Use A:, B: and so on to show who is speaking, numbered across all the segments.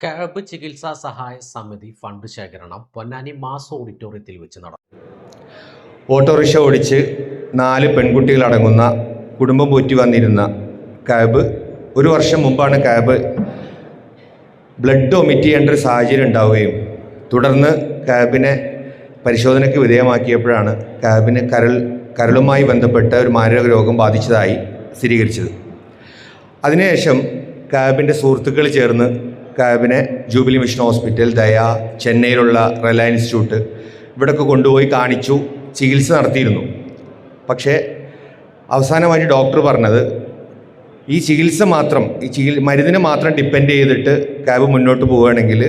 A: Cab ചികിത്സാ സഹായ സമിതി ഫണ്ട് ശേഖരണം പൊന്നാനി മാസ് ഓഡിറ്റോറിയത്തിൽ വെച്ച് നടന്നു.
B: ഓട്ടോറിക്ഷ ഓടിച്ച് 4 പെൺകുട്ടികളടങ്ങുന്ന കുടുംബം പോറ്റി വന്നിരുന്ന കാബ് ഒരു വർഷം മുമ്പാണ് കാബ് ബ്ലഡ് ഒമിറ്റ് ചെയ്യേണ്ട ഒരു സാഹചര്യം ഉണ്ടാവുകയും തുടർന്ന് കാബിനെ പരിശോധനയ്ക്ക് വിധേയമാക്കിയപ്പോഴാണ് കാബിന് കരളുമായി ബന്ധപ്പെട്ട ഒരു മാരക രോഗം ബാധിച്ചതായി സ്ഥിരീകരിച്ചത്. അതിനുശേഷം കാബിൻ്റെ സുഹൃത്തുക്കൾ ചേർന്ന് കാബിനെ ജൂബിലി മിഷൻ ഹോസ്പിറ്റൽ, ദയ, ചെന്നൈയിലുള്ള റിലയൻസ് ഇൻസ്റ്റിറ്റ്യൂട്ട് ഇവിടെയൊക്കെ കൊണ്ടുപോയി കാണിച്ചു, ചികിത്സ നടത്തിയിരുന്നു. പക്ഷേ അവസാനമായിട്ട് ഡോക്ടർ പറഞ്ഞത് ഈ ചികിത്സ മാത്രം, മരുന്നിനെ മാത്രം ഡിപ്പെൻഡ് ചെയ്തിട്ട് കാബ് മുന്നോട്ട് പോവുകയാണെങ്കിൽ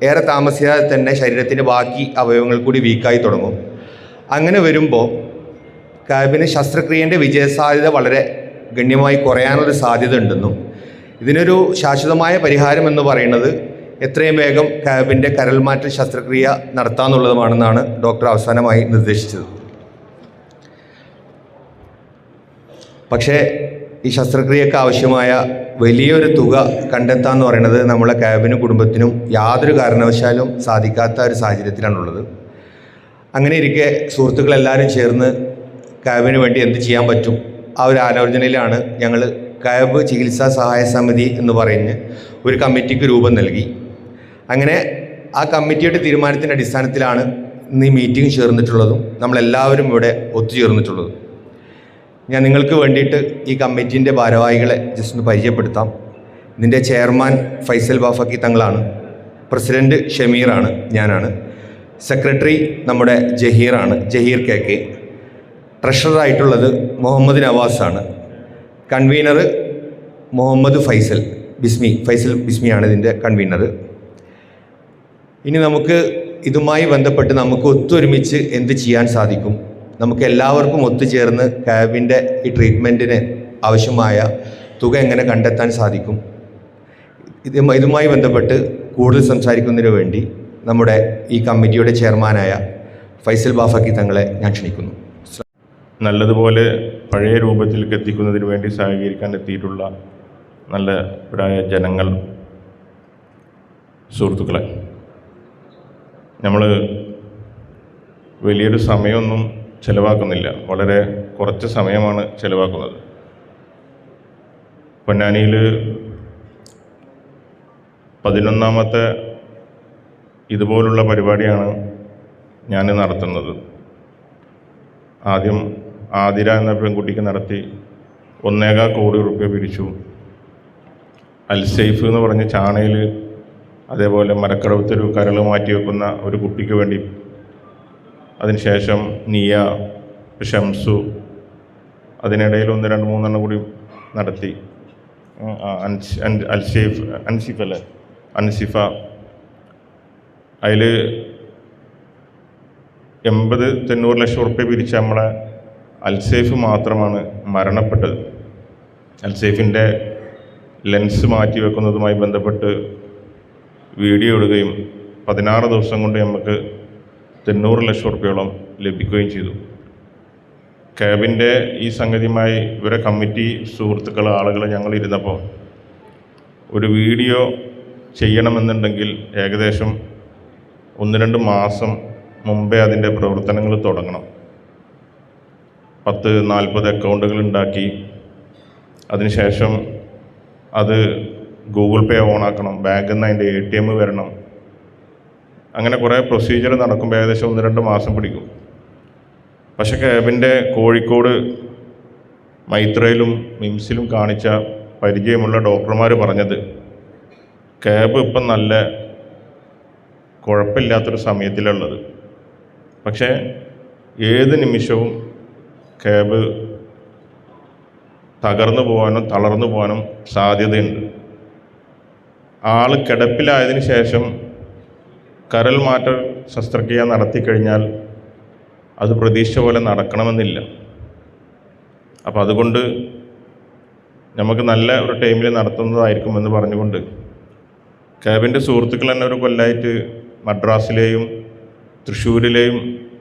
B: ഏറെ താമസിയാതെ തന്നെ ശരീരത്തിൻ്റെ ബാക്കി അവയവങ്ങൾ കൂടി വീക്കായി തുടങ്ങും. അങ്ങനെ വരുമ്പോൾ കാബിന് ശസ്ത്രക്രിയേൻ്റെ വിജയസാധ്യത വളരെ ഗണ്യമായി കുറയാനുള്ളൊരു സാധ്യത ഉണ്ടെന്നും ഇതിനൊരു ശാശ്വതമായ പരിഹാരം എന്ന് പറയുന്നത് എത്രയും വേഗം കാബിൻ്റെ കരൾമാറ്റ ശസ്ത്രക്രിയ നടത്താമെന്നുള്ളതുമാണെന്നാണ് ഡോക്ടർ അവസാനമായി നിർദ്ദേശിച്ചത്. പക്ഷേ ഈ ശസ്ത്രക്രിയക്ക് ആവശ്യമായ വലിയൊരു തുക കണ്ടെത്താമെന്ന് പറയുന്നത് നമ്മളെ കാബിനും കുടുംബത്തിനും യാതൊരു കാരണവശാലും സാധിക്കാത്ത ഒരു സാഹചര്യത്തിലാണുള്ളത്. അങ്ങനെ ഇരിക്കെ സുഹൃത്തുക്കളെല്ലാവരും ചേർന്ന് കാബിന് വേണ്ടി എന്ത് ചെയ്യാൻ പറ്റും ആ ഒരു ആലോചനയിലാണ് ഞങ്ങൾ കാബ് ചികിത്സാ സഹായ സമിതി എന്ന് പറഞ്ഞ് ഒരു കമ്മിറ്റിക്ക് രൂപം നൽകി. അങ്ങനെ ആ കമ്മിറ്റിയുടെ തീരുമാനത്തിൻ്റെ അടിസ്ഥാനത്തിലാണ് ഇന്ന് ഈ മീറ്റിംഗ് ചേർന്നിട്ടുള്ളതും നമ്മളെല്ലാവരും ഇവിടെ ഒത്തുചേർന്നിട്ടുള്ളതും. ഞാൻ നിങ്ങൾക്ക് വേണ്ടിയിട്ട് ഈ കമ്മിറ്റീൻ്റെ ഭാരവാഹികളെ ജസ്റ്റ് ഒന്ന് പരിചയപ്പെടുത്താം. ഇതിൻ്റെ ചെയർമാൻ ഫൈസൽ ബാഫക്കി തങ്ങളാണ്, പ്രസിഡൻറ്റ് ഷമീറാണ്, ഞാനാണ്, സെക്രട്ടറി നമ്മുടെ ജഹീർ കെ, ട്രഷററായിട്ടുള്ളത് മുഹമ്മദ് നവാസാണ്, കൺവീനർ മുഹമ്മദ് ഫൈസൽ ബിസ്മിയാണ് ഇതിൻ്റെ കൺവീനർ. ഇനി നമുക്ക് ഇതുമായി ബന്ധപ്പെട്ട് നമുക്ക് ഒത്തൊരുമിച്ച് എന്ത് ചെയ്യാൻ സാധിക്കും, നമുക്ക് എല്ലാവർക്കും ഒത്തുചേർന്ന് കാബിൻ്റെ ഈ ട്രീറ്റ്മെൻറ്റിന് ആവശ്യമായ തുക എങ്ങനെ കണ്ടെത്താൻ സാധിക്കും, ഇതുമായി ബന്ധപ്പെട്ട് കൂടുതൽ സംസാരിക്കുന്നതിന് വേണ്ടി നമ്മുടെ ഈ കമ്മിറ്റിയുടെ ചെയർമാനായ ഫൈസൽ ബാഫക്കി തങ്ങളെ ഞാൻ ക്ഷണിക്കുന്നു.
C: നല്ലതുപോലെ പഴയ രൂപത്തിലേക്ക് എത്തിക്കുന്നതിന് വേണ്ടി സഹകരിക്കാൻ എത്തിയിട്ടുള്ള നല്ലവരായ ജനങ്ങൾ, സുഹൃത്തുക്കളെ, നമ്മൾ വലിയൊരു സമയമൊന്നും ചിലവാക്കുന്നില്ല, വളരെ കുറച്ച് സമയമാണ് ചിലവാക്കുന്നത്. പൊന്നാനിയിൽ 11ാമത്തെ ഇതുപോലുള്ള പരിപാടിയാണ് ഞാൻ നടത്തുന്നത്. ആദ്യം ആതിര എന്ന പെൺകുട്ടിക്ക് നടത്തി 1.25 കോടി റുപ്യ പിരിച്ചു. അൽസൈഫ് എന്ന് പറഞ്ഞ ചാണയിൽ അതേപോലെ മരക്കടവത്തൊരു കരൾ മാറ്റി വെക്കുന്ന ഒരു കുട്ടിക്ക് വേണ്ടി, അതിനുശേഷം നിയ, ഷംസു, അതിനിടയിൽ 1, 2, 3 കൂടി നടത്തി. അൻസിഫ, അതിൽ 80-90 ലക്ഷം റുപ്യ പിരിച്ച നമ്മളെ അൽസൈഫ് മാത്രമാണ് മരണപ്പെട്ടത്. അൽസൈഫിൻ്റെ ലെൻസ് മാറ്റി വെക്കുന്നതുമായി ബന്ധപ്പെട്ട് വീഡിയോ ഇടുകയും 16 ദിവസം കൊണ്ട് നമുക്ക് 90 ലക്ഷം റുപ്യോളം ലഭിക്കുകയും ചെയ്തു. കാബിൻ്റെ ഈ സംഗതിയുമായി ഇവരെ കമ്മിറ്റി സുഹൃത്തുക്കൾ, ആളുകൾ ഞങ്ങൾ ഇരുന്നപ്പോൾ ഒരു വീഡിയോ ചെയ്യണമെന്നുണ്ടെങ്കിൽ ഏകദേശം 1-2 മാസം മുമ്പേ അതിൻ്റെ പ്രവർത്തനങ്ങൾ തുടങ്ങണം. 10-40 അക്കൗണ്ടുകൾ ഉണ്ടാക്കി, അതിനുശേഷം അത് ഗൂഗിൾ പേ ഓണാക്കണം, ബാങ്കിൽ നിന്ന് അതിൻ്റെ ATM വരണം. അങ്ങനെ കുറേ പ്രൊസീജിയർ നടക്കുമ്പോൾ ഏകദേശം 1-2 മാസം പിടിക്കും. പക്ഷേ കാബിൻ്റെ കോഴിക്കോട് മൈത്രയിലും മിംസിലും കാണിച്ച പരിചയമുള്ള ഡോക്ടർമാർ പറഞ്ഞത് കാബ് ഇപ്പം നല്ല കുഴപ്പമില്ലാത്തൊരു സമയത്തിലുള്ളത്. പക്ഷേ ഏത് നിമിഷവും കാബ് തകർന്നു പോകാനും തളർന്നു പോകാനും സാധ്യതയുണ്ട്. ആൾ കിടപ്പിലായതിനു ശേഷം കരൾ മാറ്റ ശസ്ത്രക്രിയ നടത്തിക്കഴിഞ്ഞാൽ അത് പ്രതീക്ഷ പോലെ നടക്കണമെന്നില്ല. അപ്പോൾ അതുകൊണ്ട് നമുക്ക് നല്ല ഒരു ടൈമിൽ നടത്തുന്നതായിരിക്കുമെന്ന് പറഞ്ഞുകൊണ്ട് കാബിൻ്റെ സുഹൃത്തുക്കൾ തന്നെ ഒരു കൊല്ലമായിട്ട് മദ്രാസിലെയും തൃശ്ശൂരിലെയും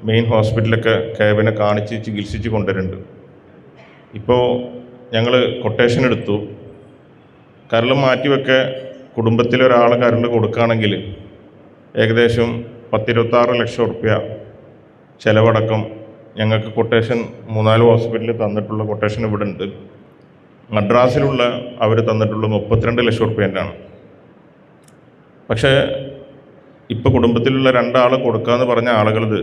C: മെയിൻ ഹോസ്പിറ്റലൊക്കെ കാബിനെ കാണിച്ച് ചികിത്സിച്ച് കൊണ്ടുവരുന്നുണ്ട്. ഇപ്പോൾ ഞങ്ങൾ കൊട്ടേഷൻ എടുത്തു. കരൾ മാറ്റിവെക്കെ കുടുംബത്തിലൊരാൾ കറണ്ട് കൊടുക്കുകയാണെങ്കിൽ ഏകദേശം 10-26 ലക്ഷം റുപ്യ ചിലവടക്കം ഞങ്ങൾക്ക് കൊട്ടേഷൻ 3-4 ഹോസ്പിറ്റലിൽ തന്നിട്ടുള്ള കൊട്ടേഷൻ ഇവിടെ ഉണ്ട്. മദ്രാസിലുള്ള അവർ തന്നിട്ടുള്ള 32 ലക്ഷം റുപ്യേൻ്റെ ആണ്. പക്ഷേ ഇപ്പോൾ കുടുംബത്തിലുള്ള 2 ആൾ കൊടുക്കാമെന്ന് പറഞ്ഞ ആളുകളത്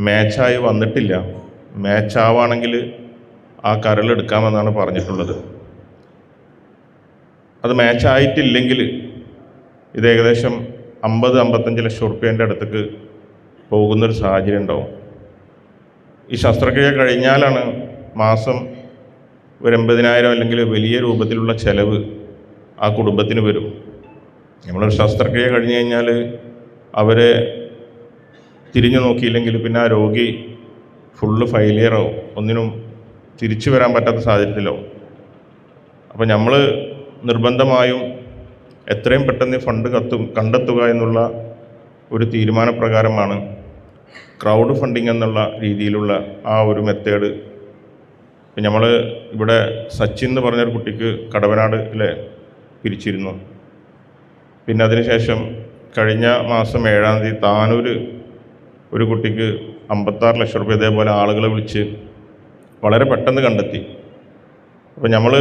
C: മാച്ചായി വന്നിട്ടില്ല. മാച്ചാവാണെങ്കിൽ ആ കരളെടുക്കാമെന്നാണ് പറഞ്ഞിട്ടുള്ളത്. അത് മാച്ചായിട്ടില്ലെങ്കിൽ ഇത് ഏകദേശം 50-55 ലക്ഷം റുപ്യേൻ്റെ അടുത്തേക്ക് പോകുന്നൊരു സാഹചര്യം ഉണ്ടാവും. ഈ ശസ്ത്രക്രിയ കഴിഞ്ഞാലാണ് മാസം ഒരു 80,000 അല്ലെങ്കിൽ വലിയ രൂപത്തിലുള്ള ചിലവ് ആ കുടുംബത്തിന് വരും. നമ്മളൊരു ശസ്ത്രക്രിയ കഴിഞ്ഞ് കഴിഞ്ഞാൽ അവരെ തിരിഞ്ഞു നോക്കിയില്ലെങ്കിൽ പിന്നെ ആ രോഗി ഫുള്ള് ഫെയിലിയറാവും, ഒന്നിനും തിരിച്ചു വരാൻ പറ്റാത്ത സാഹചര്യത്തിലാവും. അപ്പോൾ നമ്മൾ നിർബന്ധമായും എത്രയും പെട്ടെന്ന് ഫണ്ട് കണ്ടെത്തുക എന്നുള്ള ഒരു തീരുമാനപ്രകാരമാണ് ക്രൗഡ് ഫണ്ടിങ് എന്നുള്ള രീതിയിലുള്ള ആ ഒരു മെത്തേഡ്. നമ്മൾ ഇവിടെ സച്ചിൻ എന്ന് പറഞ്ഞൊരു കുട്ടിക്ക് കടവനാട് പിരിച്ചിരുന്നു. പിന്നെ അതിനുശേഷം കഴിഞ്ഞ മാസം 7-ാം തീയതി താനൂർ ഒരു കുട്ടിക്ക് 56 ലക്ഷം റുപ്യ ഇതേപോലെ ആളുകളെ വിളിച്ച് വളരെ പെട്ടെന്ന് കണ്ടെത്തി. അപ്പോൾ നമ്മൾ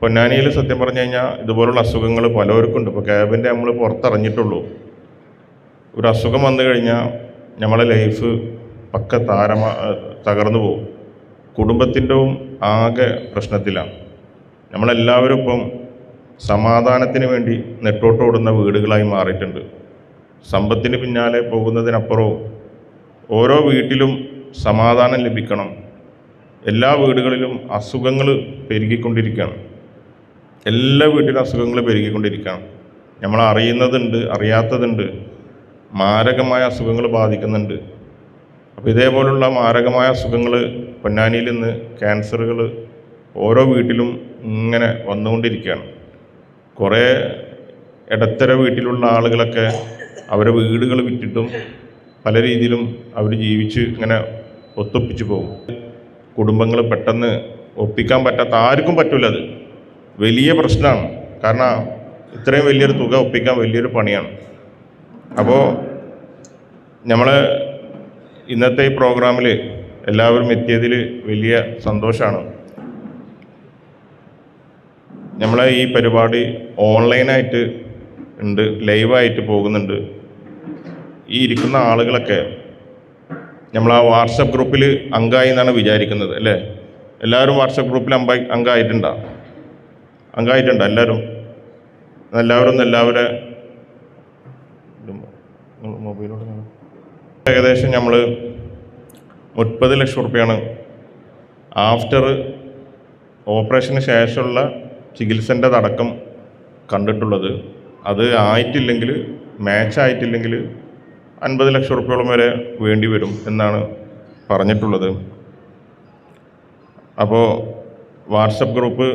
C: പൊന്നാനിയിൽ സത്യം പറഞ്ഞു കഴിഞ്ഞാൽ ഇതുപോലുള്ള അസുഖങ്ങൾ പലർക്കും ഉണ്ട്. ഇപ്പോൾ ക്യാബിൻ്റെ നമ്മൾ പുറത്തിറങ്ങിയിട്ടുള്ളൂ. ഒരു അസുഖം വന്നു കഴിഞ്ഞാൽ നമ്മളെ ലൈഫ് പക്ക തകർന്നു പോകും. കുടുംബത്തിൻ്റെയും ആകെ പ്രശ്നത്തിലാണ്. നമ്മളെല്ലാവരും ഇപ്പം സമാധാനത്തിന് വേണ്ടി നെട്ടോട്ടോടുന്ന വീടുകളായി മാറിയിട്ടുണ്ട്. സമ്പത്തിന് പിന്നാലെ പോകുന്നതിനപ്പുറവും ഓരോ വീട്ടിലും സമാധാനം ലഭിക്കണം. എല്ലാ വീടുകളിലും അസുഖങ്ങൾ പെരുകിക്കൊണ്ടിരിക്കുകയാണ്. എല്ലാ വീട്ടിലും അസുഖങ്ങൾ പെരുകിക്കൊണ്ടിരിക്കുകയാണ്. നമ്മൾ അറിയുന്നതുണ്ട്, അറിയാത്തതുണ്ട്. മാരകമായ അസുഖങ്ങൾ ബാധിക്കുന്നുണ്ട്. അപ്പോൾ ഇതേപോലുള്ള മാരകമായ അസുഖങ്ങൾ പൊന്നാനിയിൽ നിന്ന് ക്യാൻസറുകൾ ഓരോ വീട്ടിലും ഇങ്ങനെ വന്നുകൊണ്ടിരിക്കുകയാണ്. കുറേ ഇടത്തര വീട്ടിലുള്ള ആളുകളൊക്കെ അവരെ വീടുകൾ വിറ്റിട്ടും പല രീതിയിലും അവർ ജീവിച്ച് ഇങ്ങനെ ഒത്തൊപ്പിച്ച് പോകും. കുടുംബങ്ങൾ പെട്ടെന്ന് ഒപ്പിക്കാൻ പറ്റാത്ത ആർക്കും പറ്റില്ല. അത് വലിയ പ്രശ്നമാണ്. കാരണം ഇത്രയും വലിയൊരു തുക ഒപ്പിക്കാൻ വലിയൊരു പണിയാണ്. അപ്പോൾ നമ്മൾ ഇന്നത്തെ ഈ പ്രോഗ്രാമിൽ എല്ലാവരും എത്തിയതിൽ വലിയ സന്തോഷമാണ്. നമ്മളെ ഈ പരിപാടി ഓൺലൈനായിട്ട് ഉണ്ട്, ലൈവായിട്ട് പോകുന്നുണ്ട്. ഈ ഇരിക്കുന്ന ആളുകളൊക്കെ നമ്മൾ ആ വാട്സപ്പ് ഗ്രൂപ്പിൽ അംഗമായി എന്നാണ് വിചാരിക്കുന്നത് അല്ലേ? എല്ലാവരും വാട്സപ്പ് ഗ്രൂപ്പിൽ അംഗമായിട്ടുണ്ടോ? എല്ലാവരും എല്ലാവരെ മൊബൈലോട് ഏകദേശം നമ്മൾ 30 ലക്ഷം റുപ്യാണ് ആഫ്റ്റർ ഓപ്പറേഷന് ശേഷമുള്ള ചികിത്സൻ്റെ അടക്കം കണ്ടിട്ടുള്ളത്. അത് ആയിട്ടില്ലെങ്കിൽ, മാച്ച് ആയിട്ടില്ലെങ്കിൽ 50 ലക്ഷം റുപ്യോളം വരെ വേണ്ടി വരും എന്നാണ് പറഞ്ഞിട്ടുള്ളത്. അപ്പോൾ വാട്സപ്പ് ഗ്രൂപ്പ്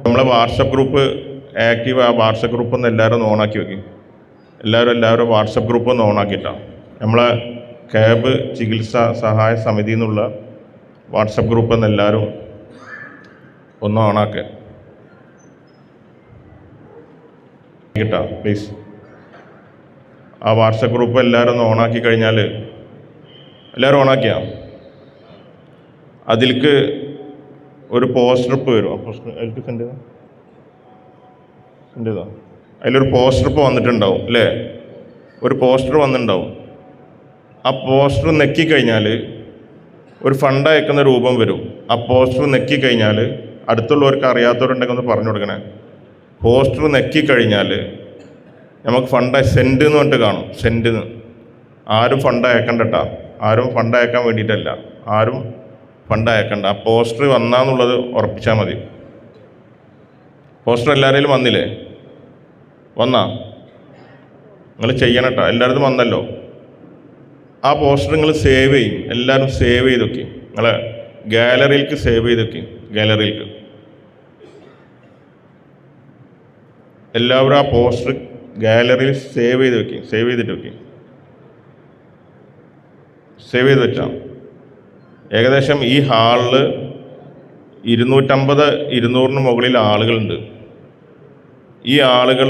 C: നമ്മളെ വാട്സപ്പ് ഗ്രൂപ്പ് ആക്റ്റീവ്. ആ വാട്സപ്പ് ഗ്രൂപ്പ് ഒന്ന് എല്ലാവരും ഓണാക്കി വെക്കും. എല്ലാവരും വാട്സപ്പ് ഗ്രൂപ്പ് ഒന്ന് ഓണാക്കിയിട്ടാണ് നമ്മളെ ക്യാബ് ചികിത്സാ സഹായ സമിതി എന്നുള്ള വാട്സപ്പ് ഗ്രൂപ്പ് ഒന്ന് എല്ലാവരും ഒന്ന് ഓണാക്കുക കേട്ടോ പ്ലീസ്. ആ വാട്സപ്പ് ഗ്രൂപ്പ് എല്ലാവരും ഒന്ന് ഓണാക്കി കഴിഞ്ഞാൽ, എല്ലാവരും ഓണാക്കിയാ അതിലേക്ക് ഒരു പോസ്റ്ററിപ്പ് വരും. ആ പോസ്റ്റർ അതിലേക്ക് സെൻഡ് ചെയ്താ അതിലൊരു പോസ്റ്ററിപ്പ് വന്നിട്ടുണ്ടാവും അല്ലേ? ഒരു പോസ്റ്റർ വന്നിട്ടുണ്ടാവും. ആ പോസ്റ്റർ നെക്കിക്കഴിഞ്ഞാൽ ഒരു ഫണ്ട് അയക്കുന്ന രൂപം വരും. ആ പോസ്റ്റർ നെക്കിക്കഴിഞ്ഞാൽ അടുത്തുള്ളവർക്ക് അറിയാത്തവരുണ്ടെങ്കിൽ ഒന്ന് പറഞ്ഞു കൊടുക്കണേ. പോസ്റ്റർ നെക്കിക്കഴിഞ്ഞാൽ നമുക്ക് ഫണ്ട് സെൻഡ് എന്ന് പറഞ്ഞിട്ട് കാണും. സെൻഡ് എന്ന് ആരും ഫണ്ട് അയക്കണ്ട കേട്ടോ. ആരും ഫണ്ട് അയക്കാൻ വേണ്ടിയിട്ടല്ല, ആരും ഫണ്ട് അയക്കണ്ട. ആ പോസ്റ്റർ വന്നാന്നുള്ളത് ഉറപ്പിച്ചാൽ മതി. പോസ്റ്റർ എല്ലാവരെയും വന്നില്ലേ? വന്നാ നിങ്ങൾ ചെയ്യണം കേട്ടോ. എല്ലായിടത്തും വന്നല്ലോ. ആ പോസ്റ്റർ നിങ്ങൾ സേവ് ചെയ്യും. എല്ലാവരും സേവ് ചെയ്ത് വെക്കും. നിങ്ങളെ ഗാലറിയിലേക്ക് സേവ് ചെയ്ത് വെക്കും. ഗാലറിയിലേക്ക് എല്ലാവരും ആ പോസ്റ്റർ ഗാലറിയിൽ സേവ് ചെയ്ത് വെക്കും. സേവ് ചെയ്ത് വെച്ചാൽ ഏകദേശം ഈ ഹാളിൽ 200-200 മുകളിൽ ആളുകളുണ്ട്. ഈ ആളുകൾ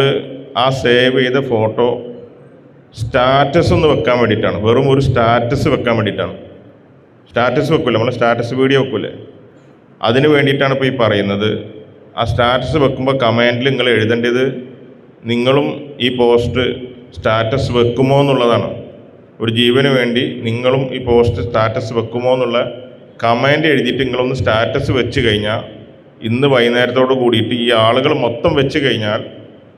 C: ആ സേവ് ചെയ്ത ഫോട്ടോ സ്റ്റാറ്റസ് ഒന്ന് വെക്കാൻ വേണ്ടിയിട്ടാണ്, വെറും ഒരു സ്റ്റാറ്റസ് വെക്കാൻ വേണ്ടിയിട്ടാണ്. സ്റ്റാറ്റസ് വെക്കില്ല, നമ്മൾ സ്റ്റാറ്റസ് വീഡിയോ വെക്കില്ലേ, അതിന് വേണ്ടിയിട്ടാണ് ഇപ്പോൾ ഈ പറയുന്നത്. ആ സ്റ്റാറ്റസ് വെക്കുമ്പോൾ കമൻറ്റിൽ നിങ്ങൾ എഴുതേണ്ടത് നിങ്ങളും ഈ പോസ്റ്റ് സ്റ്റാറ്റസ് വെക്കുമോ എന്നുള്ളതാണ്. ഒരു ജീവന് വേണ്ടി നിങ്ങളും ഈ പോസ്റ്റ് സ്റ്റാറ്റസ് വെക്കുമോ എന്നുള്ള കമൻറ്റ് എഴുതിയിട്ട് നിങ്ങളൊന്ന് സ്റ്റാറ്റസ് വെച്ച് കഴിഞ്ഞാൽ ഇന്ന് വൈകുന്നേരത്തോട് കൂടിയിട്ട് ഈ ആളുകൾ മൊത്തം വെച്ച് കഴിഞ്ഞാൽ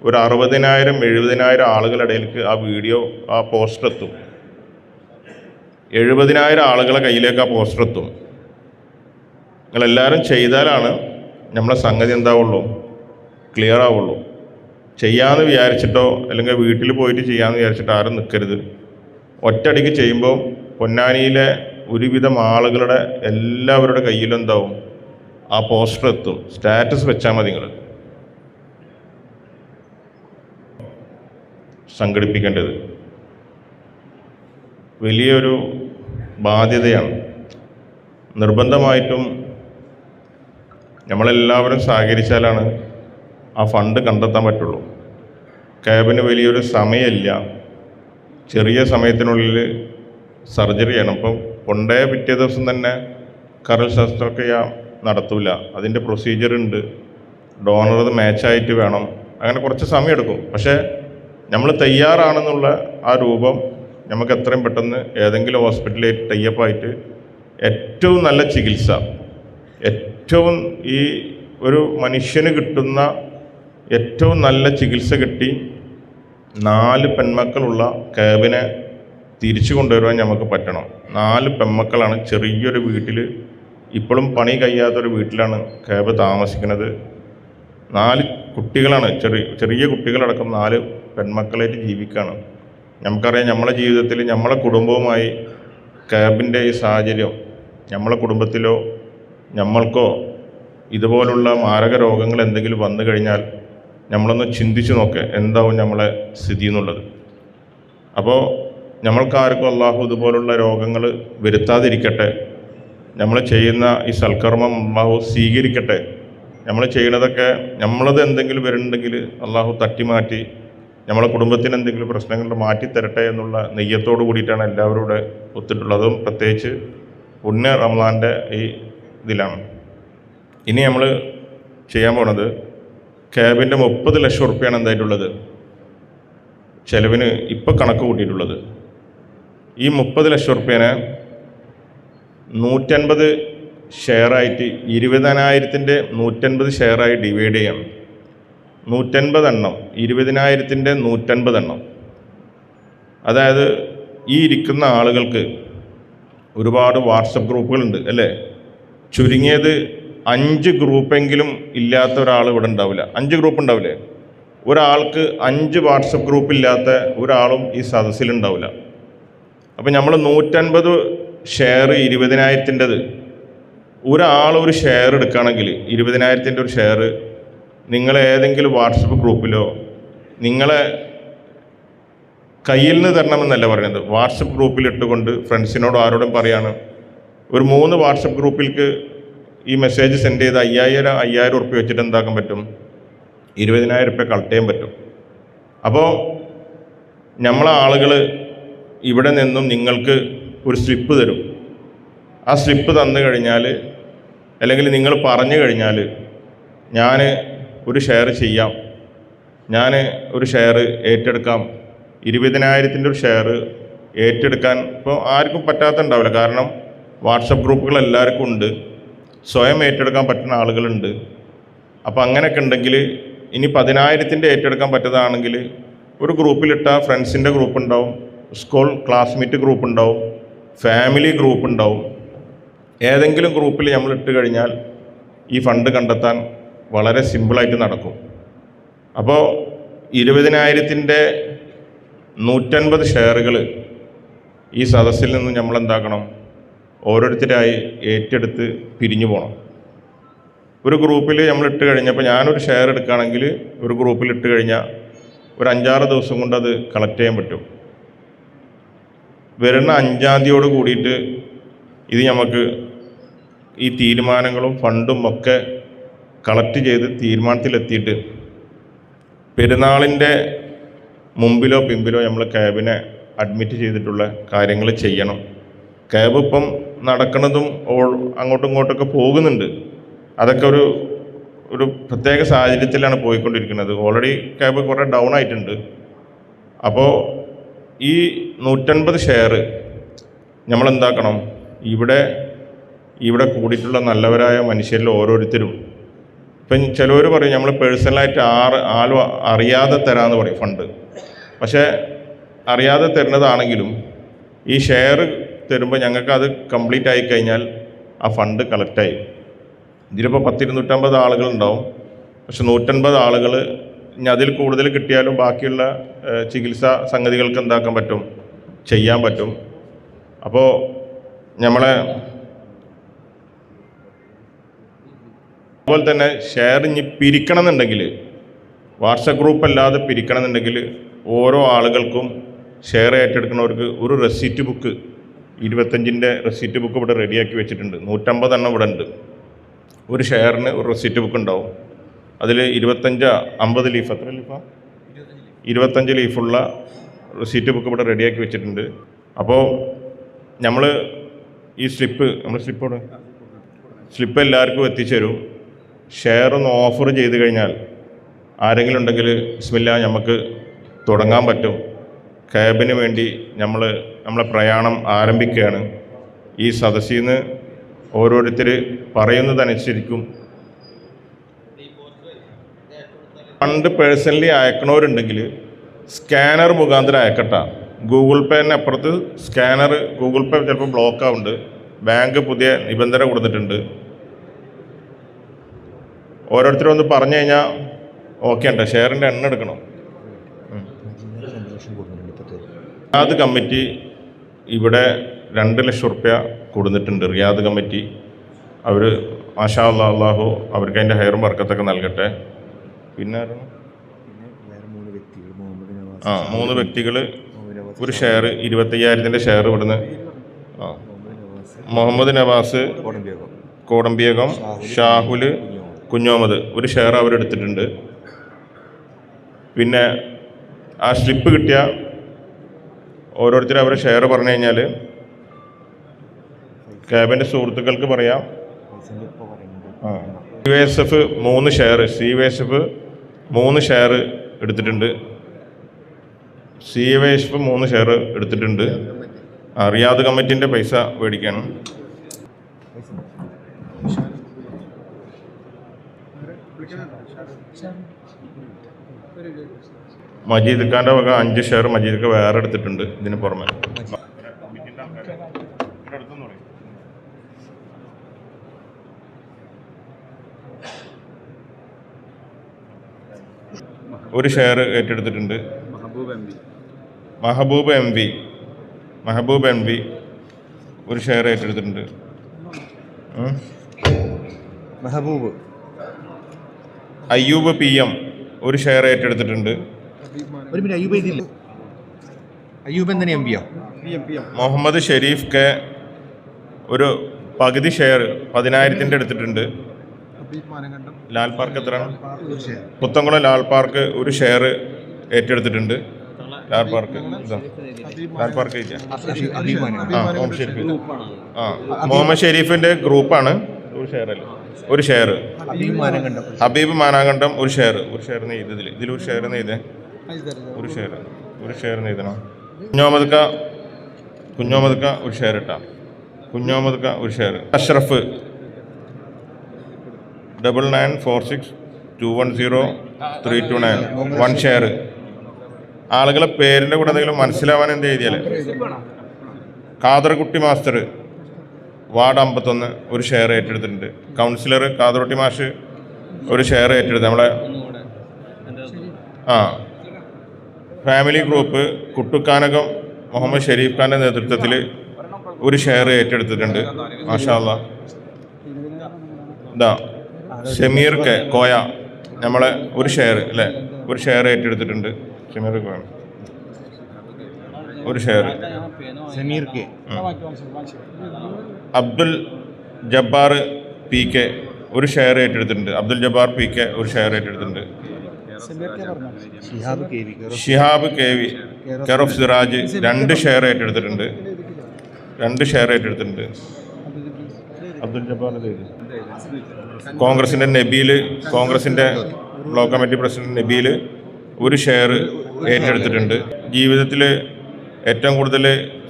C: ഒരു 60,000-70,000 ആളുകളുടെ ഇടയിലേക്ക് ആ വീഡിയോ, ആ പോസ്റ്റർ എത്തും. 70,000 ആളുകളെ കയ്യിലേക്ക് ആ പോസ്റ്റർ എത്തും. നിങ്ങളെല്ലാവരും ചെയ്താലാണ് നമ്മളെ സംഗതി എന്താവുള്ളൂ, ക്ലിയർ ആവുള്ളൂ. ചെയ്യാമെന്ന് വിചാരിച്ചിട്ടോ അല്ലെങ്കിൽ വീട്ടിൽ പോയിട്ട് ചെയ്യാമെന്ന് വിചാരിച്ചിട്ടോ ആരും നിൽക്കരുത്. ഒറ്റയടിക്ക് ചെയ്യുമ്പോൾ പൊന്നാനിയിലെ ഒരുവിധം ആളുകളുടെ എല്ലാവരുടെ കയ്യിലെന്താവും, ആ പോസ്റ്റർ എത്തും. സ്റ്റാറ്റസ് വെച്ചാൽ മതി. നിങ്ങൾ സംഘടിപ്പിക്കേണ്ടത് വലിയൊരു ബാധ്യതയാണ്. നിർബന്ധമായിട്ടും നമ്മളെല്ലാവരും സഹകരിച്ചാലാണ് ആ ഫണ്ട് കണ്ടെത്താൻ പറ്റുള്ളൂ. ക്യാബിന് വലിയൊരു സമയമില്ല, ചെറിയ സമയത്തിനുള്ളിൽ സർജറി ചെയ്യണം. ഇപ്പം കൊണ്ടേ പിറ്റേ ദിവസം തന്നെ കരൾ ശസ്ത്രക്രിയ നടത്തൂല, അതിൻ്റെ പ്രൊസീജിയറുണ്ട്, ഡോണർ അത് മാച്ചായിട്ട് വേണം, അങ്ങനെ കുറച്ച് സമയമെടുക്കും. പക്ഷേ നമ്മൾ തയ്യാറാണെന്നുള്ള ആ രൂപം നമുക്ക് എത്രയും പെട്ടെന്ന് ഏതെങ്കിലും ഹോസ്പിറ്റലിൽ ടൈപ്പായിട്ട് ഏറ്റവും നല്ല ചികിത്സ, ഏറ്റവും ഈ ഒരു മനുഷ്യന് കിട്ടുന്ന ഏറ്റവും നല്ല ചികിത്സ കിട്ടി 4 പെൺമക്കളുള്ള ക്യാബിനെ തിരിച്ചു കൊണ്ടുവരുവാൻ നമുക്ക് പറ്റണം. 4 പെൺമക്കളാണ്. ചെറിയൊരു വീട്ടിൽ, ഇപ്പോഴും പണി കഴിയാത്തൊരു വീട്ടിലാണ് ക്യാബ് താമസിക്കുന്നത്. 4 കുട്ടികളാണ്, ചെറിയ കുട്ടികളടക്കം 4 പെൺമക്കളായിട്ട് ജീവിക്കുകയാണ്. നമുക്കറിയാം നമ്മളെ ജീവിതത്തിൽ നമ്മളെ കുടുംബവുമായി ക്യാബിൻ്റെ ഈ സാഹചര്യം, നമ്മളെ കുടുംബത്തിലോ നമ്മൾക്കോ ഇതുപോലുള്ള മാരക രോഗങ്ങൾ എന്തെങ്കിലും വന്നു കഴിഞ്ഞാൽ നമ്മളൊന്ന് ചിന്തിച്ച് നോക്കുക എന്താവും നമ്മളെ സ്ഥിതി എന്നുള്ളത്. അപ്പോൾ നമ്മൾക്കാർക്കും അള്ളാഹു ഇതുപോലുള്ള രോഗങ്ങൾ വരുത്താതിരിക്കട്ടെ. നമ്മൾ ചെയ്യുന്ന ഈ സൽക്കർമ്മം അള്ളാഹു സ്വീകരിക്കട്ടെ. നമ്മൾ ചെയ്യുന്നതൊക്കെ നമ്മളത് എന്തെങ്കിലും വരുന്നുണ്ടെങ്കിൽ അള്ളാഹു തട്ടിമാറ്റി നമ്മളെ കുടുംബത്തിന് എന്തെങ്കിലും പ്രശ്നങ്ങൾ മാറ്റിത്തരട്ടെ എന്നുള്ള നെയ്യത്തോട് കൂടിയിട്ടാണ് എല്ലാവരും ഇവിടെ ഒത്തിട്ടുള്ളത്. അതും പ്രത്യേകിച്ച് പുണ്യ റമദാൻ്റെ ഈ ഇതിലാണ്. ഇനി നമ്മൾ ചെയ്യാൻ പോണത് ക്യാബിൻ്റെ 30 ലക്ഷം ഉറുപ്പ്യാണ് എന്തായിട്ടുള്ളത് ചിലവിന് ഇപ്പോൾ കണക്ക് കൂട്ടിയിട്ടുള്ളത്. ഈ 30 ലക്ഷം ഉറുപ്പ്യനെ 150 ഷെയറായിട്ട് 20,000-ൻ്റെ 150 ഷെയറായി ഡിവൈഡ് ചെയ്യണം. 150 എണ്ണം, 20,000-ൻ്റെ 150 എണ്ണം. അതായത് ഈ ഇരിക്കുന്ന ആളുകൾക്ക് ഒരുപാട് വാട്സപ്പ് ഗ്രൂപ്പുകളുണ്ട് അല്ലേ? ചുരുങ്ങിയത് 5 ഗ്രൂപ്പെങ്കിലും ഇല്ലാത്ത ഒരാൾ ഇവിടെ ഉണ്ടാവില്ല. 5 ഗ്രൂപ്പ് ഉണ്ടാവില്ലേ? ഒരാൾക്ക് 5 വാട്സപ്പ് ഗ്രൂപ്പ് ഇല്ലാത്ത ഒരാളും ഈ സദസ്സിലുണ്ടാവില്ല. അപ്പം നമ്മൾ 150 ഷെയർ 20,000-ൻ്റെത് ഒരാൾ ഒരു ഷെയർ എടുക്കുകയാണെങ്കിൽ 20,000-ൻ്റെ ഒരു ഷെയർ നിങ്ങൾ ഏതെങ്കിലും വാട്സപ്പ് ഗ്രൂപ്പിലോ നിങ്ങളെ കയ്യിൽ നിന്ന് തരണമെന്നല്ല പറയുന്നത്, വാട്സപ്പ് ഗ്രൂപ്പിൽ ഇട്ടുകൊണ്ട് ഫ്രണ്ട്സിനോട് ആരോടും പറയാണ്. ഒരു 3 വാട്സപ്പ് ഗ്രൂപ്പിലേക്ക് ഈ മെസ്സേജ് സെൻഡ് ചെയ്ത് 5,000 ഉറുപ്പ്യ വെച്ചിട്ട് എന്താക്കാൻ പറ്റും? 20,000 ഉറുപ്പ്യ കളക്ട് ചെയ്യാൻ പറ്റും. അപ്പോൾ നമ്മളെ ആളുകൾ ഇവിടെ നിന്നും നിങ്ങൾക്ക് ഒരു സ്ലിപ്പ് തരും. ആ സ്ലിപ്പ് തന്നു കഴിഞ്ഞാൽ അല്ലെങ്കിൽ നിങ്ങൾ പറഞ്ഞു കഴിഞ്ഞാൽ ഞാൻ ഒരു ഷെയർ ചെയ്യാം, ഞാൻ ഒരു ഷെയർ ഏറ്റെടുക്കാം. 20,000-ൻ്റെ ഒരു ഷെയർ ഏറ്റെടുക്കാൻ ഇപ്പോൾ ആർക്കും പറ്റാത്തുണ്ടാവില്ല. കാരണം വാട്സപ്പ് ഗ്രൂപ്പുകൾ എല്ലാവർക്കും ഉണ്ട്, സ്വയം ഏറ്റെടുക്കാൻ പറ്റുന്ന ആളുകളുണ്ട്. അപ്പോൾ അങ്ങനെയൊക്കെ ഉണ്ടെങ്കിൽ ഇനി 10,000-ൻ്റെ ഏറ്റെടുക്കാൻ പറ്റുന്നതാണെങ്കിൽ ഒരു ഗ്രൂപ്പിലിട്ട ഫ്രണ്ട്സിൻ്റെ ഗ്രൂപ്പ് ഉണ്ടാവും, സ്കൂൾ ക്ലാസ്മേറ്റ് ഗ്രൂപ്പ് ഉണ്ടാവും, ഫാമിലി ഗ്രൂപ്പ് ഉണ്ടാവും. ഏതെങ്കിലും ഗ്രൂപ്പിൽ നമ്മൾ ഇട്ട് കഴിഞ്ഞാൽ ഈ ഫണ്ട് കണ്ടെത്താൻ വളരെ സിമ്പിളായിട്ട് നടക്കും. അപ്പോൾ 20,000-ൻ്റെ 150 ഷെയറുകൾ ഈ സദസ്സിൽ നിന്ന് നമ്മളെന്താക്കണം? ഓരോരുത്തരായി ഏറ്റെടുത്ത് പിരിഞ്ഞു പോകണം. ഒരു ഗ്രൂപ്പിൽ നമ്മൾ ഇട്ട് കഴിഞ്ഞപ്പോൾ ഞാനൊരു ഷെയർ എടുക്കുകയാണെങ്കിൽ ഒരു ഗ്രൂപ്പിൽ ഇട്ട് കഴിഞ്ഞാൽ ഒരു 5-6 ദിവസം കൊണ്ട് അത് കളക്ട് ചെയ്യാൻ പറ്റും. വരുന്ന 5-ാം തീയതിയോട് കൂടിയിട്ട് ഇത് നമുക്ക് ഈ തീരുമാനങ്ങളും ഫണ്ടും ഒക്കെ കളക്ട് ചെയ്ത് തീരുമാനത്തിലെത്തിയിട്ട് പെരുന്നാളിൻ്റെ മുമ്പിലോ പിമ്പിലോ നമ്മൾ ക്യാബിനെ അഡ്മിറ്റ് ചെയ്തിട്ടുള്ള കാര്യങ്ങൾ ചെയ്യണം. ക്യാബ് ഇപ്പം നടക്കുന്നതും അങ്ങോട്ടും ഇങ്ങോട്ടൊക്കെ പോകുന്നുണ്ട്. അതൊക്കെ ഒരു പ്രത്യേക സാഹചര്യത്തിലാണ് പോയിക്കൊണ്ടിരിക്കുന്നത്. ഓൾറെഡി ക്യാബ് കുറേ ഡൗൺ ആയിട്ടുണ്ട്. അപ്പോൾ ഈ 150 ഷെയർ നമ്മൾ എന്താക്കണം, ഇവിടെ കൂടിയിട്ടുള്ള നല്ലവരായ മനുഷ്യരിൽ ഓരോരുത്തരും, ഇപ്പം ചിലവർ പറയും നമ്മൾ പേഴ്സണലായിട്ട് ആരും അറിയാതെ തരാമെന്ന് പറയും ഫണ്ട്. പക്ഷേ അറിയാതെ തരുന്നതാണെങ്കിലും ഈ ഷെയർ തരുമ്പോൾ ഞങ്ങൾക്ക് അത് കംപ്ലീറ്റ് ആയി കഴിഞ്ഞാൽ ആ ഫണ്ട് കളക്റ്റായി. ഇതിലിപ്പോൾ 100-250 ആളുകളുണ്ടാവും. പക്ഷെ 150 ആളുകൾ ഇനി അതിൽ കൂടുതൽ കിട്ടിയാലും ബാക്കിയുള്ള ചികിത്സാ സംഗതികൾക്ക് എന്താക്കാൻ പറ്റും, ചെയ്യാൻ പറ്റും. അപ്പോൾ നമ്മളെ അതുപോലെ തന്നെ ഷെയർ ഇനി പിരിക്കണമെന്നുണ്ടെങ്കിൽ, വാട്സപ്പ് ഗ്രൂപ്പ് അല്ലാതെ പിരിക്കണമെന്നുണ്ടെങ്കിൽ ഓരോ ആളുകൾക്കും ഷെയർ ഏറ്റെടുക്കുന്നവർക്ക് ഒരു റെസീറ്റ് ബുക്ക് 25ൻ്റെ റെസീറ്റ് ബുക്ക് ഇവിടെ റെഡിയാക്കി വെച്ചിട്ടുണ്ട്. 150 എണ്ണം ഇവിടെ ഉണ്ട്. ഒരു ഷെയറിന് ഒരു റെസീറ്റ് ബുക്ക് ഉണ്ടാവും. അതിൽ 50 ലീഫ്, എത്ര ലീഫാണ്? 25 ലീഫുള്ള റെസീറ്റ് ബുക്ക് ഇവിടെ റെഡിയാക്കി വെച്ചിട്ടുണ്ട്. അപ്പോൾ നമ്മൾ ഈ സ്ലിപ്പ് എല്ലാവർക്കും എത്തിച്ചു തരും. ഷെയർ ഒന്ന് ഓഫർ ചെയ്ത് കഴിഞ്ഞാൽ ആരെങ്കിലും ഉണ്ടെങ്കിൽ ബിസ്മില്ലാ നമുക്ക് തുടങ്ങാൻ പറ്റും. ക്യാബിന് വേണ്ടി നമ്മളെ പ്രയാണം ആരംഭിക്കുകയാണ്. ഈ സദസ്സിൽ നിന്ന് ഓരോരുത്തർ പറയുന്നതനുസരിക്കും ഫണ്ട് പേഴ്സണലി അയക്കണവരുണ്ടെങ്കിൽ സ്കാനർ മുഖാന്തരം അയക്കട്ടെ. ഗൂഗിൾ പേന് അപ്പുറത്ത് സ്കാനർ, ഗൂഗിൾ പേ ചിലപ്പോൾ ബ്ലോക്ക് ആവുന്നുണ്ട്. ബാങ്ക് പുതിയ നിബന്ധന കൊടുത്തിട്ടുണ്ട്. ഓരോരുത്തരും ഒന്ന് പറഞ്ഞു കഴിഞ്ഞാൽ ഓക്കെ ഉണ്ട്. ഷെയറിൻ്റെ എണ്ണം എടുക്കണം. റിയാദ് കമ്മിറ്റി ഇവിടെ 2 ലക്ഷം റുപ്യ കൊടുത്തിട്ടുണ്ട്. റിയാദ് കമ്മിറ്റി അവർ മാഷാ അല്ലാഹു അവർക്ക് അതിൻ്റെ ഹെയറും വർക്കത്തൊക്കെ നൽകട്ടെ. പിന്നെ 3 വ്യക്തികൾ ഒരു ഷെയർ 25,000-ൻ്റെ ഷെയർ ഇവിടുന്ന് മുഹമ്മദ് നവാസ്, കോടമ്പിയകം, ഷാഹുൽ, കുഞ്ഞോമത് ഒരു ഷെയർ അവരെടുത്തിട്ടുണ്ട്. പിന്നെ ആ സ്ലിപ്പ് കിട്ടിയ ഓരോരുത്തരും അവരെ ഷെയർ പറഞ്ഞു കഴിഞ്ഞാൽ ക്യാബിൻ്റെ സുഹൃത്തുക്കൾക്ക് പറയാം. CYSF 3 ഷെയർ, CYSF 3 ഷെയർ എടുത്തിട്ടുണ്ട്. CYSF 3 ഷെയർ എടുത്തിട്ടുണ്ട്. റിയാദ് കമ്മിറ്റിൻ്റെ പൈസ മേടിക്കണം. മജീദ് ഖാൻ്റെ വക 5 ഷെയർ മജീദ് ഖാൻ വേറെ എടുത്തിട്ടുണ്ട്. ഇതിന് പുറമെ ഒരു ഷെയർ ഏറ്റെടുത്തിട്ടുണ്ട്. മെഹബൂബ് എം വി ഒരു ഷെയർ ഏറ്റെടുത്തിട്ടുണ്ട്. അയ്യൂബ് PM ഒരു ഷെയർ ഏറ്റെടുത്തിട്ടുണ്ട്. മുഹമ്മദ് ഷെരീഫ് കെ ഒരു പകുതി ഷെയർ 10,000-ൻ്റെ എടുത്തിട്ടുണ്ട്. ലാൽ പാർക്ക് എത്രയാണ്? പുത്തംകുളം ലാൽ പാർക്ക് ഒരു ഷെയർ ഏറ്റെടുത്തിട്ടുണ്ട്. ലാൽ പാർക്ക് മുഹമ്മദ് ഷെരീഫിൻ്റെ ഗ്രൂപ്പാണ്. ഒരു ഷെയർ ഹബീബ് മാനാകണ്ഠം ഒരു ഷെയർ ഇതിലൊരു ഷെയർ നെയ്തേ, ഒരു ഷെയർ നെയ്തണം. കുഞ്ഞോമത് ക ഒരു ഷെയർ ഇട്ടാ. ഒരു ഷെയർ. അഷ്റഫ് 9946210329 1 ഷെയർ. ആളുകളെ പേരിൻ്റെ കൂടെ എന്തെങ്കിലും മനസ്സിലാവാൻ എന്ത് എഴുതിയാൽ. ഖാദർകുട്ടി മാസ്റ്റർ വാർഡ് 51 ഒരു ഷെയർ ഏറ്റെടുത്തിട്ടുണ്ട്. കൗൺസിലർ ഖാദർകുട്ടി മാഷ് ഒരു ഷെയർ ഏറ്റെടുത്ത്. നമ്മളെ ഫാമിലി ഗ്രൂപ്പ് കുട്ടുക്കാനകം മുഹമ്മദ് ഷെരീഫ് ഖാൻ്റെ നേതൃത്വത്തിൽ ഒരു ഷെയർ ഏറ്റെടുത്തിട്ടുണ്ട്. മാഷാ അല്ലാഹ്. ഷമീർ കെ കോയ നമ്മളെ ഒരു ഷെയർ അല്ലേ, ഒരു ഷെയർ ഏറ്റെടുത്തിട്ടുണ്ട്. ഷമീർ കോയ ഒരു ഷെയർ. അബ്ദുൽ ജബ്ബാർ PK ഒരു ഷെയർ ഏറ്റെടുത്തിട്ടുണ്ട്. അബ്ദുൽ ജബ്ബാർ PK ഒരു ഷെയർ ഏറ്റെടുത്തിട്ടുണ്ട്. Shihab KV care of Siraj 2 share ഏറ്റെടുത്തിട്ടുണ്ട്. അബ്ദുൽ ജബ്ബാർ കോൺഗ്രസിൻ്റെ നബീൽ, കോൺഗ്രസിൻ്റെ ബ്ലോക്ക് കമ്മിറ്റി പ്രസിഡന്റ് നബീൽ ഒരു ഷെയർ ഏറ്റെടുത്തിട്ടുണ്ട്. ജീവിതത്തിൽ ഏറ്റവും കൂടുതൽ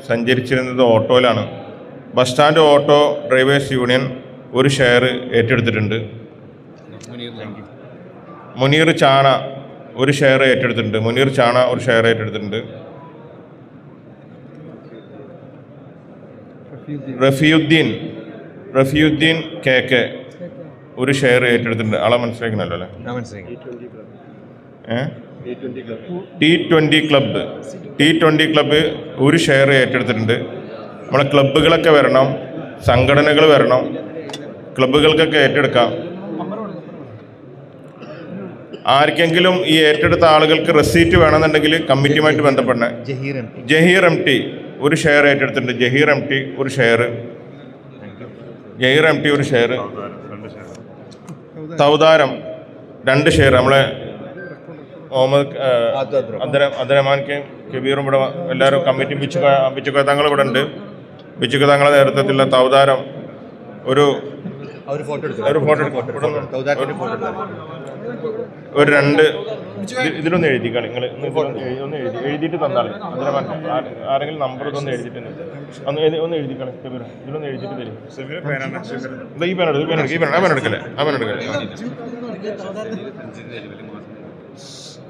C: സഞ്ചരിച്ചിരുന്നത് ഓട്ടോയിലാണ്. Bus stand auto drivers union ഒരു ഷെയർ ഏറ്റെടുത്തിട്ടുണ്ട്. മുനീർ ചാണ ഒരു ഷെയർ ഏറ്റെടുത്തിട്ടുണ്ട്. റഫിയുദ്ദീൻ KK ഒരു ഷെയർ ഏറ്റെടുത്തിട്ടുണ്ട്. ആളെ മനസ്സിലാക്കണല്ലോ അല്ലേ? T20 ക്ലബ്ബ് ഒരു ഷെയർ ഏറ്റെടുത്തിട്ടുണ്ട്. നമ്മളെ ക്ലബ്ബുകളൊക്കെ വരണം, സംഘടനകൾ വരണം, ക്ലബ്ബുകൾക്കൊക്കെ ഏറ്റെടുക്കാം. ആർക്കെങ്കിലും ഈ ഏറ്റെടുത്ത ആളുകൾക്ക് റെസീറ്റ് വേണമെന്നുണ്ടെങ്കിൽ കമ്മിറ്റിയുമായിട്ട് ബന്ധപ്പെടണേ. ജഹീർ MT ഒരു ഷെയർ ഏറ്റെടുത്തിട്ടുണ്ട്. ജഹീർ MT ഒരു ഷെയർ. തൗദാരം 2 ഷെയർ. നമ്മളെ മുഹമ്മദ് അബ്ദുറഹ്മാൻ കബീറും ഇവിടെ എല്ലാവരും കമ്മിറ്റി ബിച്ചുക തങ്ങൾ ഇവിടെ ഉണ്ട്. ബിച്ചുക തങ്ങളുടെ നേതൃത്വത്തിലുള്ള തൗദാരം ഒരു ഫോട്ടോ ഒരു 2 ഇതിലൊന്ന് എഴുതിക്കാളി. നിങ്ങൾ ഒന്ന് എഴുതിയിട്ട് തന്നാളി. അബ്ദുറഹ്മാൻ ആരെങ്കിലും നമ്പർ ഇതൊന്ന് എഴുതിയിട്ട് ഒന്ന് എഴുതിക്കാളി. കബീർ ഇതിലൊന്ന് എഴുതിയിട്ട് തരും. ഈ പേനെടുക്കല്ലേ?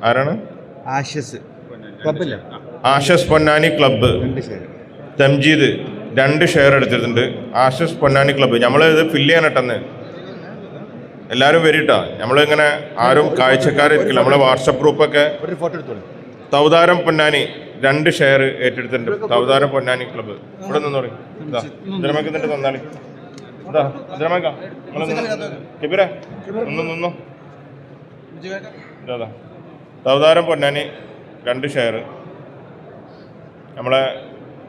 C: ആരാണ്? Ashes Ponnani club. Tamjeed 2 share എടുത്തിട്ടുണ്ട്. Ashes Ponnani club. നമ്മളിത് ഫില്ല് ചെയ്യാനിട്ടെന്ന് എല്ലാവരും വരിട്ടാ. നമ്മളിങ്ങനെ ആരും കാഴ്ചക്കാരില്ല. നമ്മളെ വാട്സപ്പ് ഗ്രൂപ്പൊക്കെ. തൗദാരം പൊന്നാനി 2 ഷെയർ ഏറ്റെടുത്തിട്ടുണ്ട്. തൗദാരം പൊന്നാനി ക്ലബ്ബ്. ഇവിടെ നിന്നോളി. ഇതിനമൊക്കെ എന്നിട്ട് തന്നാളി. ഇതിനമൊക്ക കബീറ നിന്നോ. ഇതാ തൗദാരം പൊന്നാനി 2 ഷെയർ. നമ്മളെ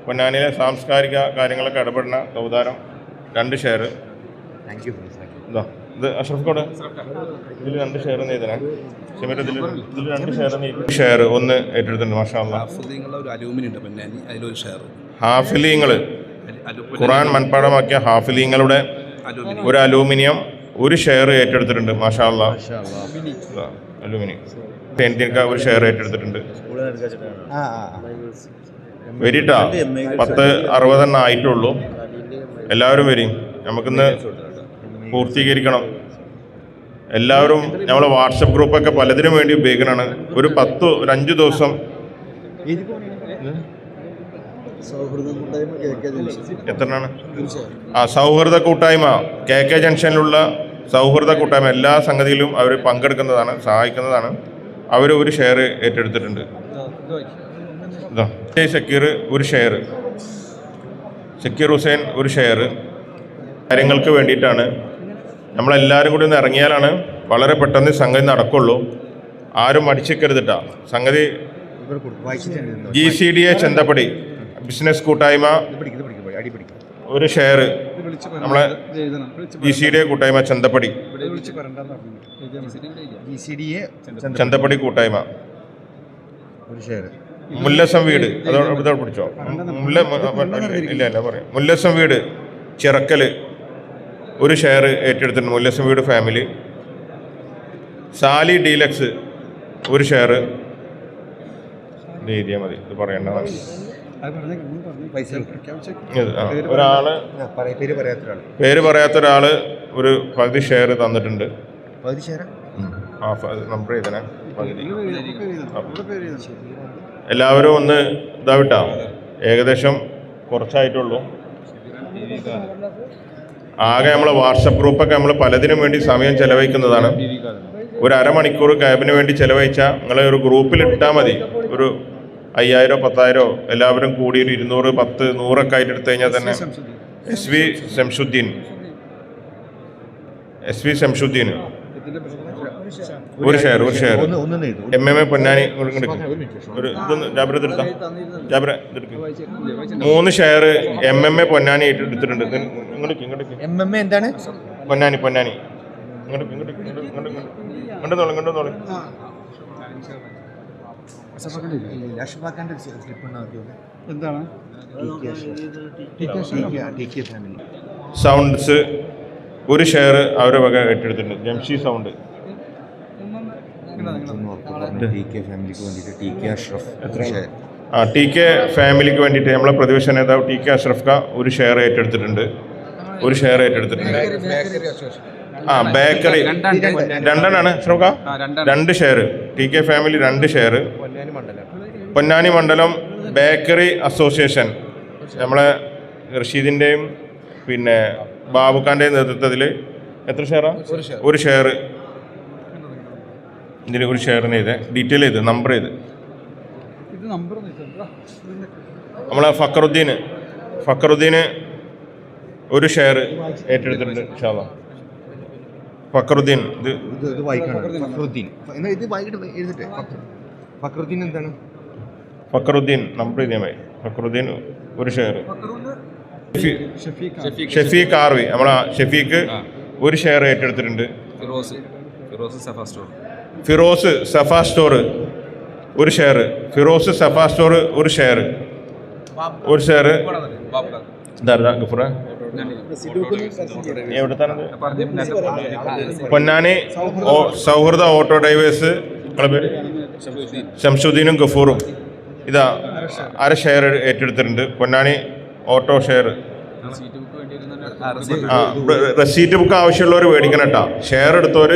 C: പൊന്നാനിയിലെ സാംസ്കാരിക കാര്യങ്ങളൊക്കെ ഇടപെടുന്ന തൗദാരം 2 ഷെയർ. ഇതാ ഇത് അഷ്റഫ് കോട് ഇതിൽ 2 ഷെയർ എഴുതണേ. ഷമീർ ഇതിൽ 2 ഷെയർ 1 ഏറ്റെടുത്തിട്ടുണ്ട്. മാഷാ അല്ലാഹ്. ഹാഫിലീങ്ങൾ ഖുർആൻ മനപ്പാഠമാക്കിയ ഹാഫിലീങ്ങളുടെ ഒരു അലൂമിനിയം 1 ഷെയർ ഏറ്റെടുത്തിട്ടുണ്ട്. മാഷാ അല്ലാഹ്. അലൂമിനിയം ഒരു ഷെയർ ഏറ്റെടുത്തിട്ടുണ്ട്. വരിട്ടാ 10:60 ആയിട്ടുള്ളൂ. എല്ലാവരും വരും. നമുക്കിന്ന് പൂർത്തീകരിക്കണം. എല്ലാവരും നമ്മളെ വാട്സപ്പ് ഗ്രൂപ്പൊക്കെ പലതിനും വേണ്ടി ഉപയോഗിക്കണമാണ്. ഒരു 5 ദിവസം എത്രയാണ്? സൗഹൃദ കൂട്ടായ്മ KK ജംഗ്ഷനിലുള്ള സൗഹൃദ കൂട്ടായ്മ എല്ലാ സംഗതിയിലും അവർ പങ്കെടുക്കുന്നതാണ്, സഹായിക്കുന്നതാണ്. അവർ 1 ഷെയർ ഏറ്റെടുത്തിട്ടുണ്ട്. ഷക്കീർ 1 ഷെയർ. ഷക്കീർ ഹുസൈൻ 1 ഷെയർ. കാര്യങ്ങൾക്ക് വേണ്ടിയിട്ടാണ്. നമ്മളെല്ലാവരും കൂടി ഒന്ന് ഇറങ്ങിയാലാണ് വളരെ പെട്ടെന്ന് സംഗതി നടക്കുള്ളൂ. ആരും അടിച്ചേക്കരുതിട്ടാ. സംഗതി GCDA ചന്തപ്പടി ബിസിനസ് കൂട്ടായ്മ 1 ഷെയർ. നമ്മളെ GCDA കൂട്ടായ്മ ചന്തപ്പടി ചന്തപ്പടി കൂട്ടായ്മ 1 ഷെയർ. മുല്ലസം വീട് അതോടെ പിടിച്ചോ. ഇല്ല പറയാം. മുല്ലസം വീട് ചിറക്കൽ 1 ഷെയർ ഏറ്റെടുത്തിട്ടുണ്ട്. മുല്ലസം വീട് ഫാമിലി. Sally deluxe 1 share. ഇത് എഴുതിയാൽ മതി. ഇത് പറയേണ്ടതാണ്. ഒരാള് പേര് പറയാത്ത ഒരാള് ഒരു പകുതി ഷെയർ തന്നിട്ടുണ്ട്. നമ്പർ എഴുതണേ. പകുതി. എല്ലാവരും ഒന്ന് ഇതാവിട്ടാ. ഏകദേശം കുറച്ചായിട്ടുള്ളൂ. ആകെ നമ്മളെ വാട്സപ്പ് ഗ്രൂപ്പൊക്കെ നമ്മൾ പലതിനും വേണ്ടി സമയം ചെലവഴിക്കുന്നതാണ്. ഒരു അരമണിക്കൂർ ക്യാബിന് വേണ്ടി ചെലവഴിച്ചാൽ നിങ്ങൾ ഒരു ഗ്രൂപ്പിൽ ഇട്ടാൽ മതി. ഒരു 5000 10,000 എല്ലാവരും കൂടി ഒരു 200 10 100 ആയിട്ട് എടുത്തു കഴിഞ്ഞാൽ തന്നെ എസ് വി ശംസുദ്ദീൻ ഒരു ഷെയർ
B: ഒന്ന് എഴുതും.
C: MMA പൊന്നാനി ഒരു ഇതൊന്ന് ജാബിറ എടുത്താ ജാബിറ ഇതെടുക്ക് 3 ഷെയർ MMA പൊന്നാനി ആയിട്ട് എടുത്തിട്ടുണ്ട്. ഇങ്ങോട്ടേക്ക്
B: MMA എന്താണ്?
C: പൊന്നാനി ഇങ്ങോട്ട് നോളി
D: എന്താണ്
C: സൗണ്ട്സ് ഒരു ഷെയർ അവരെ വക ഏറ്റെടുത്തിട്ടുണ്ട്. ജംഷി സൗണ്ട് TK ഫാമിലിക്ക് വേണ്ടിയിട്ട് നമ്മളെ പ്രതിപക്ഷ നേതാവ് TK അഷ്റഫ് ഖാൻ ഒരു ഷെയർ ഏറ്റെടുത്തിട്ടുണ്ട്. ബേക്കറി രണ്ടെണ്ണാണ് Ashraf Khan 2 share. TK family 2 share. Ponnani മണ്ഡലം ബേക്കറി അസോസിയേഷൻ നമ്മളെ റഷീദിൻ്റെയും പിന്നെ ബാബുഖാൻ്റെയും നേതൃത്വത്തിൽ എത്ര ഷെയറാണ്? ഒരു ഷെയർ. ഇതിൽ ഒരു ഷെയറിന് ചെയ്ത് ഡീറ്റെയിൽ ചെയ്ത് നമ്പർ ചെയ്ത് നമ്മളെ ഫക്കറുദ്ദീന് ഒരു ഷെയർ ഏറ്റെടുത്തിട്ടുണ്ട്. ഇൻഷാല്ലാ ഫക്കറുദ്ദീൻ ഇത് ഫക്കറുദ്ദീൻ നമ്പർ ചെയ്താൽ ഫക്കറുദ്ദീൻ ഒരു ഷെയർ. ഷഫീഖ് ആർവി നമ്മളെ ഷഫീഖ് ഒരു ഷെയർ ഏറ്റെടുത്തിട്ടുണ്ട്. ഫിറോസ് സഫ സ്റ്റോർ ഒരു ഷെയർ. ഒരു ഷെയർ. ഗഫൂറ എവിടത്താണത്? പൊന്നാനി സൗഹൃദ ഓട്ടോ ഡ്രൈവേഴ്സ് പേര് ശംസുദ്ദീനും ഗഫൂറും ഇതാ 1/2 ഷെയർ ഏറ്റെടുത്തിട്ടുണ്ട്. Ponnani auto share. Receipt book ആവശ്യമുള്ളവർ മേടിക്കണം കേട്ടോ. ഷെയർ എടുത്തവർ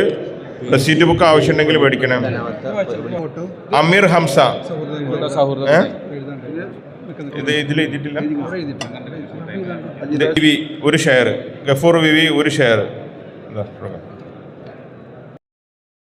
C: റെസീറ്റ് ബുക്ക് ആവശ്യമുണ്ടെങ്കിൽ മേടിക്കണം. അമീർ ഹംസ ഇത് ഇതിൽ എഴുതിയിട്ടില്ല. ഒരു ഷെയർ. ഗഫൂർ വിവി ഒരു ഷെയർ.